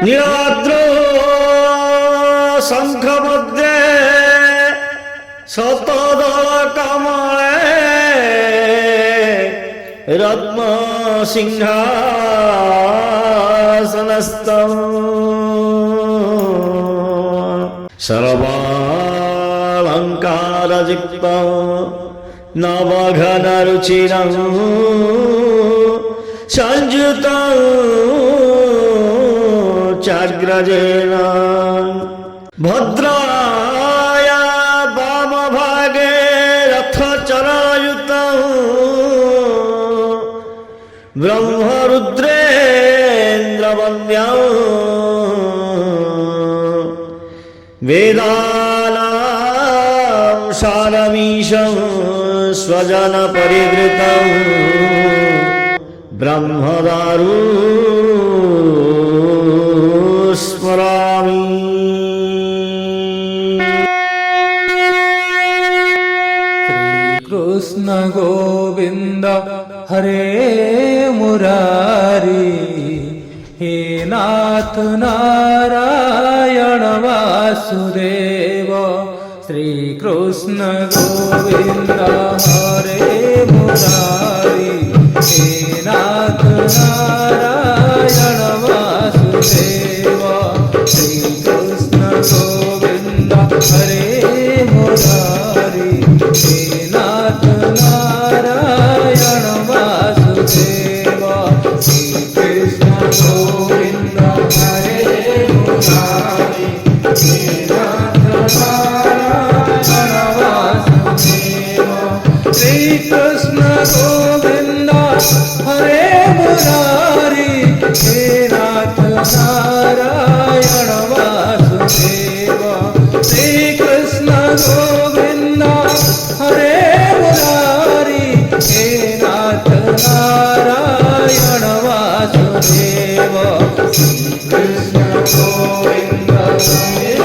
नीलाद्रो शंख मध्ये शतदल कमले रत्न सिंहासनस्थम् सर्वालंकारयुक्तं नवघनरुचिरं संयुतं चाग्रजेन भद्राया वामभागे रथचरायुतं ब्रह्मरुद्रेन्द्रवन्द्यं वेदानां सारमीशं स्वजनपरिवृतं ब्रह्मदारु स्मरामि। कृष्ण गोविंद हरे मुरारी हे नाथ नारायण वासुदेव। श्री कृष्ण गोविंद हरे मुरारी हे नाथ नारायण वासुदेव। श्री कृष्ण गोविंद हरे मुरारी हे नाथ नारायण वासुदेव। श्री कृष्ण गोविंद हरे मुरारी हे नाथ नारायण वासुदेव। श्री कृष्ण गोविंद हरे मुरारी हे नाथ नारायण वासुदेव। श्री कृष्ण गोविंद हरे मुरारी हे नाथ नारायण वासुदेव। श्री कृष्ण गोविंद हरे